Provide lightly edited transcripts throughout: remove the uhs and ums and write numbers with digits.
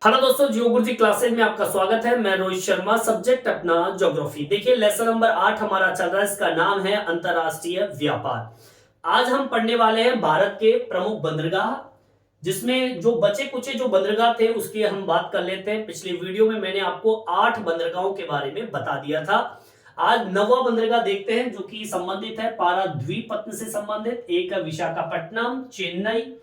Hello दोस्तों, जियो गुरुजी classes में आपका स्वागत है। मैं रोहित शर्मा, सब्जेक्ट अपना ज्योग्राफी। देखिए लेसन नंबर 8 हमारा चल रहा है, इसका नाम है अंतरराष्ट्रीय व्यापार। आज हम पढ़ने वाले हैं भारत के प्रमुख बंदरगाह, जिसमें जो बचे कुचे जो बंदरगाह थे उसकी हम बात कर लेते हैं। पिछली वीडियो में मैंने आपको 8 बंदरगाहों के बारे में बता दिया था। आज 9वां बंदरगाह देखते हैं, जो कि संबंधित है पाराद्वीपत्तन से संबंधित। एक है विशाखापट्टनम, चेन्नई,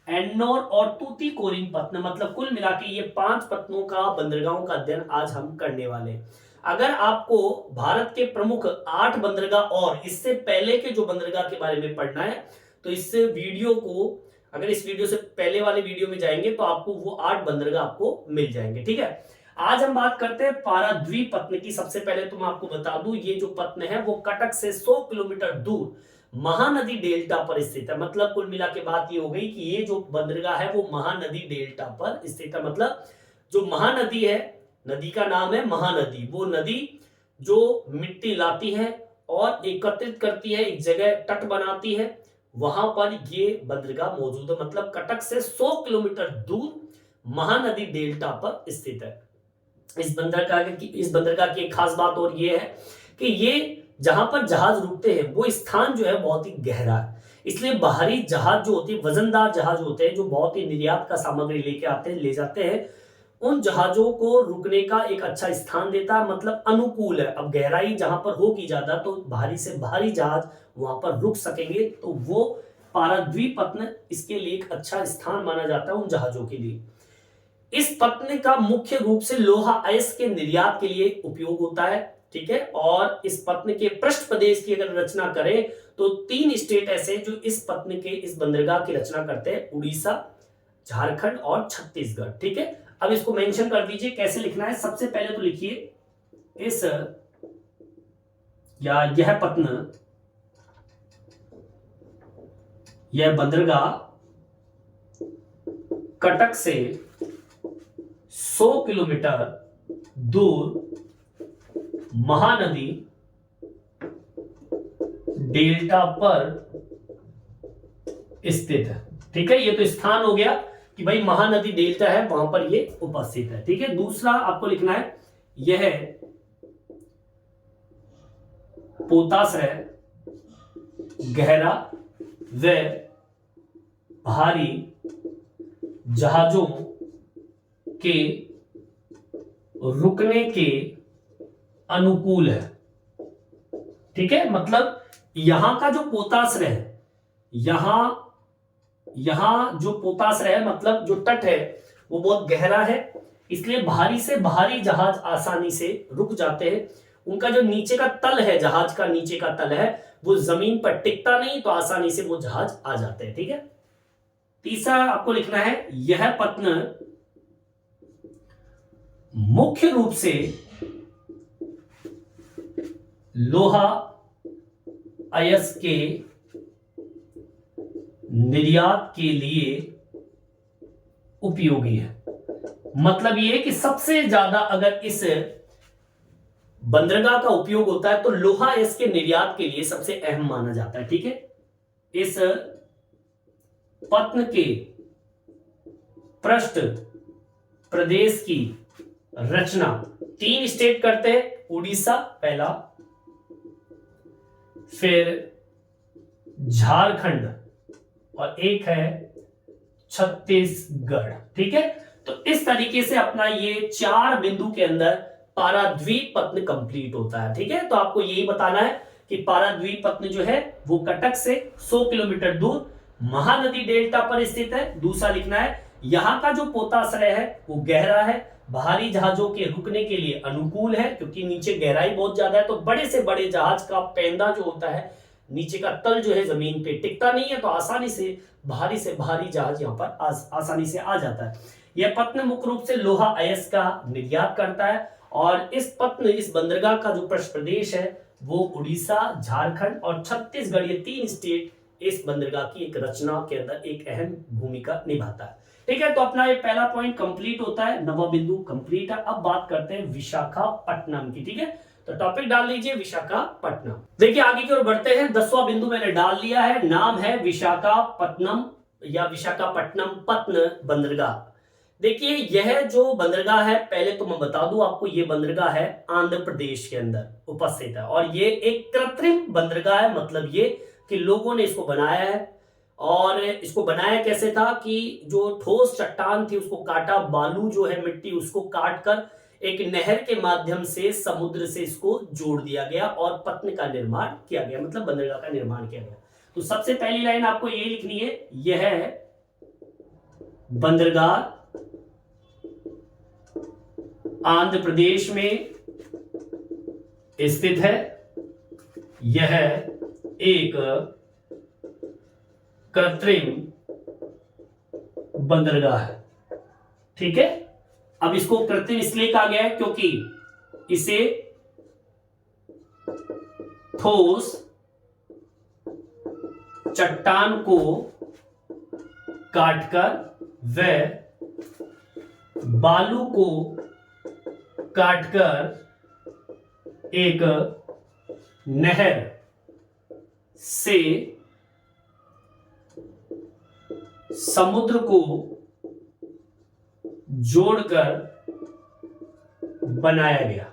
एन्नोर और तूतीकोरिन मतलब कुल मिला के ये 5 पत्तनों का बंदरगाहों का अध्ययन आज हम करने वाले हैं। अगर आपको भारत के प्रमुख 8 बंदरगाह और इससे पहले के जो बंदरगाह के बारे में पढ़ना है, तो इस वीडियो को, अगर इस वीडियो से पहले वाले वीडियो में जाएंगे तो आपको वो 8 बंदरगाह आपको मिल जाएंगे। ठीक है, आज हम बात करते हैं पाराद्वीपत्तन की। सबसे पहले तो मैं आपको बता दूं, ये जो पत्तन है वो कटक से 100 किलोमीटर दूर महानदी डेल्टा पर स्थित है। मतलब कुल मिला के बात ये हो गई कि ये जो बंदरगाह है वो महानदी डेल्टा पर स्थित है। मतलब जो महानदी है, नदी का नाम है महानदी, वो नदी जो मिट्टी लाती है और एकत्रित करती है, एक जगह तट बनाती है, वहां पर ये बंदरगाह मौजूद है। मतलब कटक से 100 किलोमीटर दूर महानदी डेल्टा पर स्थित है। इस बंदरगाह की एक खास बात और ये है कि ये जहां पर जहाज रुकते हैं वो स्थान जो है बहुत ही गहरा है, इसलिए बाहरी जहाज जो होती है, वजनदार जहाज होते हैं, जो बहुत ही निर्यात का सामग्री लेके आते हैं, ले जाते हैं, उन जहाजों को रुकने का एक अच्छा स्थान देता है। मतलब अनुकूल है। अब गहराई जहां पर होगी ज्यादा तो भारी से भारी जहाज वहां पर रुक सकेंगे, तो वो पाराद्वीपत्तन इसके लिए एक अच्छा स्थान माना जाता है उन जहाजों के लिए। इस पत्तन का मुख्य रूप से लोहा अयस्क के निर्यात के लिए उपयोग होता है। ठीक है, और इस पत्तन के पृष्ठ प्रदेश की अगर रचना करें तो 3 स्टेट ऐसे जो इस पत्तन के, इस बंदरगाह की रचना करते हैं: उड़ीसा, झारखंड और छत्तीसगढ़। ठीक है, अब इसको मेंशन कर दीजिए कैसे लिखना है। सबसे पहले तो लिखिए इस या यह पत्तन, यह बंदरगाह कटक से 100 किलोमीटर दूर महानदी डेल्टा पर स्थित है। ठीक है, ये तो स्थान हो गया कि भाई महानदी डेल्टा है, वहां पर ये उपस्थित है। ठीक है, दूसरा आपको लिखना है, यह पोताश्रय गहरा व भारी जहाजों के रुकने के अनुकूल है। ठीक है, मतलब यहां का जो पोताश्रय है, यहां जो पोताश्रय है, मतलब जो तट है वो बहुत गहरा है, इसलिए भारी से भारी जहाज आसानी से रुक जाते हैं। उनका जो नीचे का तल है, जहाज का नीचे का तल है, वो जमीन पर टिकता नहीं, तो आसानी से वो जहाज आ जाते हैं। ठीक है, तीसरा आपको लिखना है, यह पत्तन मुख्य रूप से लोहा अयस्क के निर्यात के लिए उपयोगी है। मतलब यह कि सबसे ज्यादा अगर इस बंदरगाह का उपयोग होता है तो लोहा अयस्क के निर्यात के लिए सबसे अहम माना जाता है। ठीक है, इस पत्तन के पृष्ठ प्रदेश की रचना 3 स्टेट करते हैं: उड़ीसा पहला, फिर झारखंड और एक है छत्तीसगढ़। ठीक है, तो इस तरीके से अपना ये 4 बिंदु के अंदर पाराद्वीपत्तन कंप्लीट होता है। ठीक है, तो आपको यही बताना है कि पाराद्वीपत्तन जो है वो कटक से 100 किलोमीटर दूर महानदी डेल्टा पर स्थित है। दूसरा लिखना है, यहां का जो पोताश्रय है वो गहरा है, भारी जहाजों के रुकने के लिए अनुकूल है, क्योंकि नीचे गहराई बहुत ज्यादा है, तो बड़े से बड़े जहाज का पेंदा जो होता है, नीचे का तल जो है जमीन पे टिकता नहीं है, तो आसानी से भारी जहाज यहां पर आसानी से आ जाता है। यह पत्तन मुख्य रूप से लोहा अयस्क का निर्यात करता है, और इस पत्तन, इस बंदरगाह का जो पृष्ठ प्रदेश है वो उड़ीसा, झारखंड और छत्तीसगढ़, ये 3 स्टेट इस बंदरगाह की एक रचना के अंदर एक अहम भूमिका निभाता है। ठीक है, तो अपना ये पहला पॉइंट कंप्लीट होता है, 9वां बिंदु कंप्लीट है। अब बात करते हैं विशाखापट्टनम की। ठीक है, तो टॉपिक डाल लीजिए विशाखापट्टनम। देखिए आगे की ओर बढ़ते हैं। 10वां बिंदु मैंने डाल लिया है, नाम है विशाखापट्टनम या विशाखापट्टनम पत्तन बंदरगाह। देखिए यह जो बंदरगाह है, पहले तो मैं बता दूं आपको, ये बंदरगाह है आंध्र प्रदेश के अंदर उपस्थित है और ये एक कृत्रिम बंदरगाह है। मतलब ये कि लोगों ने इसको बनाया है। और इसको बनाया कैसे था कि जो ठोस चट्टान थी उसको काटा, बालू जो है मिट्टी उसको काट कर एक नहर के माध्यम से समुद्र से इसको जोड़ दिया गया और पत्न का निर्माण किया गया, मतलब बंदरगाह का निर्माण किया गया। तो सबसे पहली लाइन आपको ये लिखनी है, यह बंदरगाह आंध्र प्रदेश में स्थित है। यह एक कृत्रिम बंदरगाह है। ठीक है, अब इसको कृत्रिम इसलिए कहा गया है क्योंकि इसे ठोस चट्टान को काटकर व बालू को काटकर एक नहर से समुद्र को जोड़कर बनाया गया।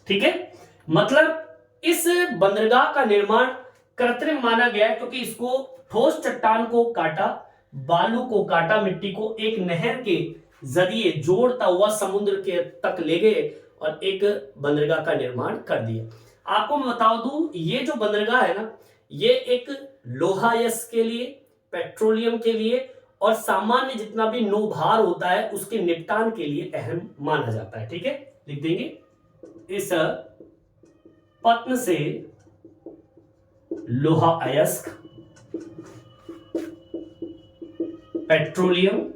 ठीक है, मतलब इस बंदरगाह का निर्माण कृत्रिम माना गया है क्योंकि इसको ठोस चट्टान को काटा, बालू को काटा, मिट्टी को एक नहर के जरिए जोड़ता हुआ समुद्र के तक ले गए और एक बंदरगाह का निर्माण कर दिया। आपको मैं बता दूं, ये जो बंदरगाह है ना, ये एक लोहायस्क के लिए, पेट्रोलियम के लिए और सामान्य जितना भी नौभार होता है उसके निपटान के लिए अहम माना जाता है। ठीक है, लिख देंगे, इस पत्न से लोहा अयस्क, पेट्रोलियम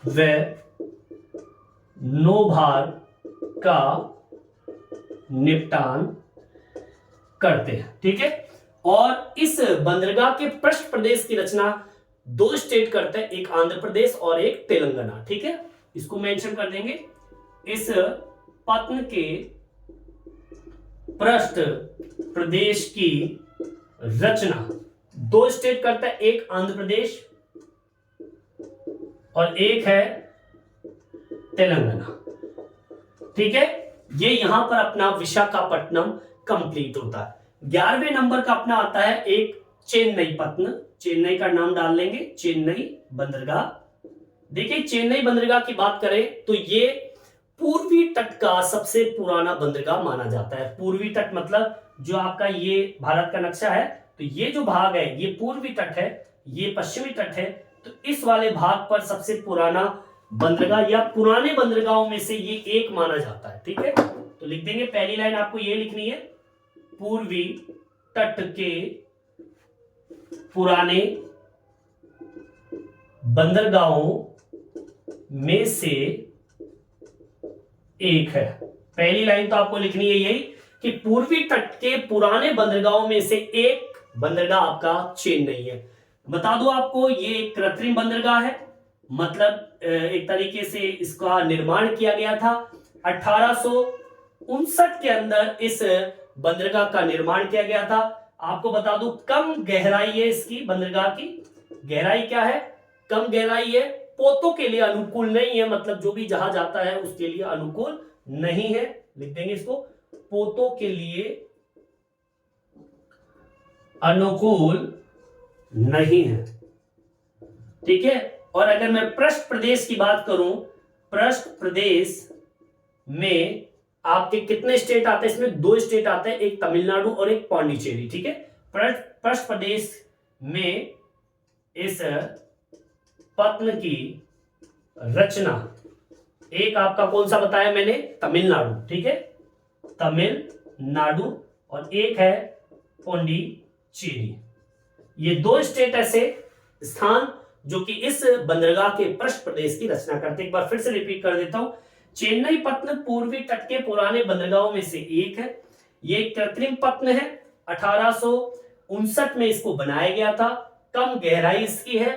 व नौभार का निपटान करते हैं। ठीक है, और इस बंदरगाह के पृष्ठ प्रदेश की रचना दो स्टेट करते हैं, एक आंध्र प्रदेश और एक तेलंगाना। ठीक है, इसको मेंशन कर देंगे, इस पत्न के पृष्ठ प्रदेश की रचना दो स्टेट करता है, एक आंध्र प्रदेश और एक है तेलंगाना। ठीक है, ये यहां पर अपना विशाखापट्टनम कंप्लीट होता है। 11वें नंबर का अपना आता है एक चेन्नई पत्न, चेन्नई का नाम डाल लेंगे, चेन्नई बंदरगाह। देखिए चेन्नई बंदरगाह की बात करें तो ये पूर्वी तट का सबसे पुराना बंदरगाह माना जाता है। पूर्वी तट मतलब जो आपका ये भारत का नक्शा है, तो ये जो भाग है ये पूर्वी तट है, ये पश्चिमी तट है, तो इस वाले भाग पर सबसे पुराना बंदरगाह या पुराने बंदरगाहों में से ये एक माना जाता है। ठीक है, तो लिख देंगे, पहली लाइन आपको ये लिखनी है, पूर्वी तट के पुराने बंदरगाहों में से एक है। पहली लाइन तो आपको लिखनी है यही कि पूर्वी तट के पुराने बंदरगाहों में से एक बंदरगाह आपका चेन्नई है। बता दो आपको, ये एक कृत्रिम बंदरगाह है, मतलब एक तरीके से इसका निर्माण किया गया था। 1859 के अंदर इस बंदरगाह का निर्माण किया गया था। आपको बता दूं, कम गहराई है इसकी, बंदरगाह की गहराई क्या है, कम गहराई है, पोतों के लिए अनुकूल नहीं है, मतलब जो भी जहाज आता है उसके लिए अनुकूल नहीं है। लिख देंगे इसको, पोतों के लिए अनुकूल नहीं है। ठीक है, और अगर मैं पृष्ठ प्रदेश की बात करूं, पृष्ठ प्रदेश में आपके कितने स्टेट आते हैं, इसमें दो स्टेट आते हैं, एक तमिलनाडु और एक पौंडीचेरी। ठीक है, पृष्ठ प्रदेश में इस पत्न की रचना, एक आपका कौन सा बताया मैंने, तमिलनाडु। ठीक है, तमिलनाडु, और एक है पौंडीचेरी। ये दो स्टेट ऐसे स्थान जो कि इस बंदरगाह के पृष्ठ प्रदेश की रचना करते। एक बार फिर से रिपीट कर देता हूं, चेन्नई पत्न पूर्वी तट के पुराने बंदरगाहों में से एक है। ये कृत्रिम पत्न है, 1859 में इसको बनाया गया था। कम गहराई इसकी है,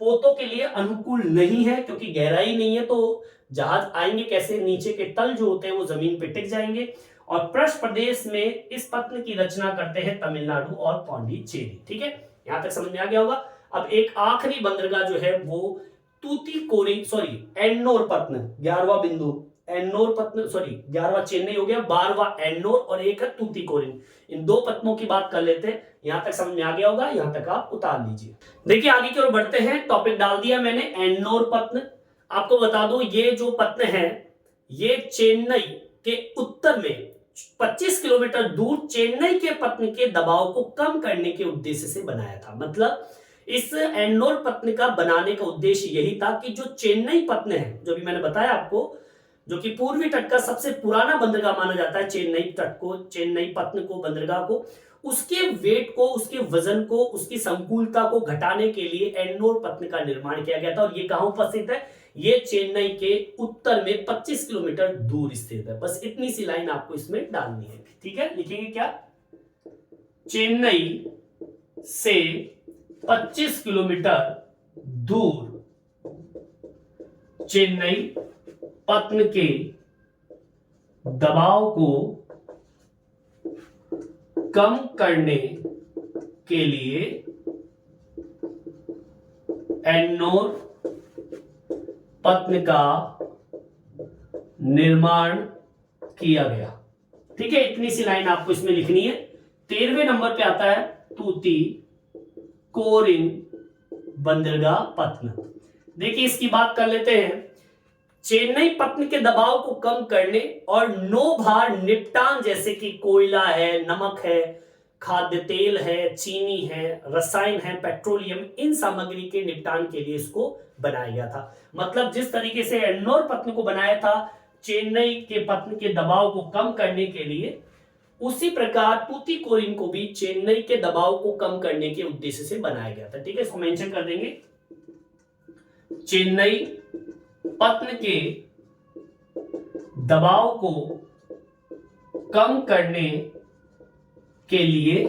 पोतों के लिए अनुकूल नहीं है क्योंकि गहराई नहीं है तो जहाज आएंगे कैसे, नीचे के तल जो होते हैं वो जमीन पे टिक जाएंगे। और पृष्ठ प्रदेश में इस पत्न की रचना करते हैं तमिलनाडु और पौंडीचेरी। ठीक है, यहां तक समझ में आ गया होगा। अब एक आखिरी बंदरगाह जो है वो तूतीकोरिन सॉरी एन्नोर पत्न 11वां बिंदु, एन्नोर पत्न सॉरी 11वां चेन्नई हो गया, 12वां एन्नोर और एक है तूतीकोरिन। इन दो पत्नों की बात कर लेते हैं। यहां तक समझ में आ गया होगा, यहां तक आप उतार लीजिए। देखिए आगे की ओर बढ़ते हैं, टॉपिक डाल दिया मैंने एन्नोर पत्न। आपको बता दूं ये जो पत्न है ये चेन्नई के उत्तर में 25 किलोमीटर दूर चेन्नई के पत्न के दबाव को कम करने के उद्देश्य से बनाया था। मतलब इस एन्नोर पत्न का बनाने का उद्देश्य यही था कि जो चेन्नई पत्न है, जो भी मैंने बताया आपको, जो कि पूर्वी तट का सबसे पुराना बंदरगाह माना जाता है, चेन्नई तट को, चेन्नई पत्न को, बंदरगाह को, उसके वेट को, उसके वजन को, उसकी संकुलता को घटाने के लिए एन्नोर पत्न का निर्माण किया गया था। और ये कहां उपस्थित है? ये चेन्नई के उत्तर में 25 किलोमीटर दूर स्थित है। बस इतनी सी लाइन आपको इसमें डालनी है, ठीक है। लिखेंगे क्या? चेन्नई से 25 किलोमीटर दूर चेन्नई पत्न के दबाव को कम करने के लिए एन्नोर पत्न का निर्माण किया गया। ठीक है, इतनी सी लाइन आपको इसमें लिखनी है। 13वें नंबर पे आता है तूतीकोरिन बंदरगाह पत्न। देखिए इसकी बात कर लेते हैं। चेन्नई पत्न के दबाव को कम करने और नौभार निपटान जैसे कि कोयला है, नमक है, खाद्य तेल है, चीनी है, रसायन है, पेट्रोलियम, इन सामग्री के निपटान के लिए इसको बनाया गया था। मतलब जिस तरीके से एन्नोर पत्न को बनाया था चेन्नई के पत्न के दबाव को कम करने के लिए, उसी प्रकार तूतीकोरिन को भी चेन्नई के दबाव को कम करने के उद्देश्य से बनाया गया था। ठीक है, इसको मेंशन कर देंगे। चेन्नई पत्न के दबाव को कम करने के लिए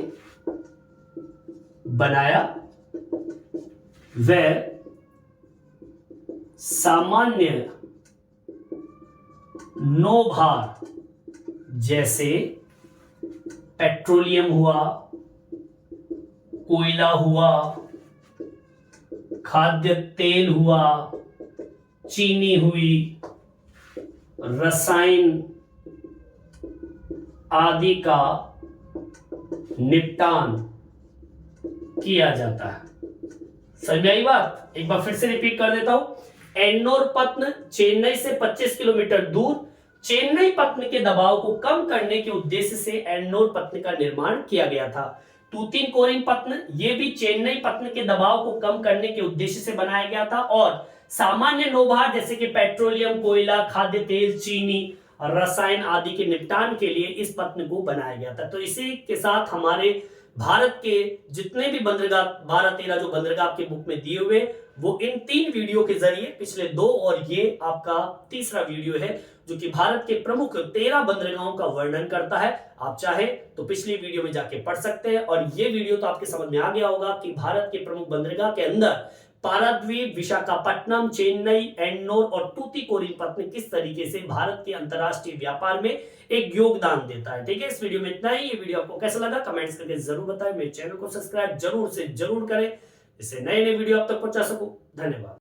बनाया वह सामान्य नौभार जैसे पेट्रोलियम हुआ, कोयला हुआ, खाद्य तेल हुआ, चीनी हुई, रसायन आदि का निपटान किया जाता है। समझ में आई बात? एक बार फिर से रिपीट कर देता हूं। एन्नोर पत्न चेन्नई से 25 किलोमीटर दूर चेन्नई पत्न के दबाव को कम करने के उद्देश्य से एन्नोर पत्न का निर्माण किया गया था। तूतीकोरिन पत्न ये भी चेन्नई पत्न के दबाव को कम करने के उद्देश्य से बनाया गया था और सामान्य नौभार जैसे कि पेट्रोलियम, कोयला, खाद्य तेल, चीनी, रसायन आदि के निपटान के लिए इस पत्न को बनाया गया था। तो इसी के साथ हमारे भारत के जितने भी बंदरगाह 12-13 जो बंदरगाह आपके बुक में दिए हुए, वो इन 3 वीडियो के जरिए, पिछले 2 और ये आपका तीसरा वीडियो है जो कि भारत के प्रमुख 13 बंदरगाहों का वर्णन करता है। आप चाहे तो पिछली वीडियो में जाके पढ़ सकते हैं। और ये वीडियो तो आपके समझ में आ गया होगा कि भारत के प्रमुख बंदरगाह के अंदर पाराद्वीप, विशाखापट्टनम, चेन्नई, एन्नोर और तूतीकोरिन पत्न किस तरीके से भारत के अंतरराष्ट्रीय व्यापार में एक योगदान देता है। ठीक है, इस वीडियो में इतना ही। ये वीडियो आपको कैसा लगा कमेंट्स करके जरूर बताएं। मेरे चैनल को सब्सक्राइब जरूर से जरूर करें, इससे नए नए वीडियो आप तक पहुंचा सकूं। धन्यवाद।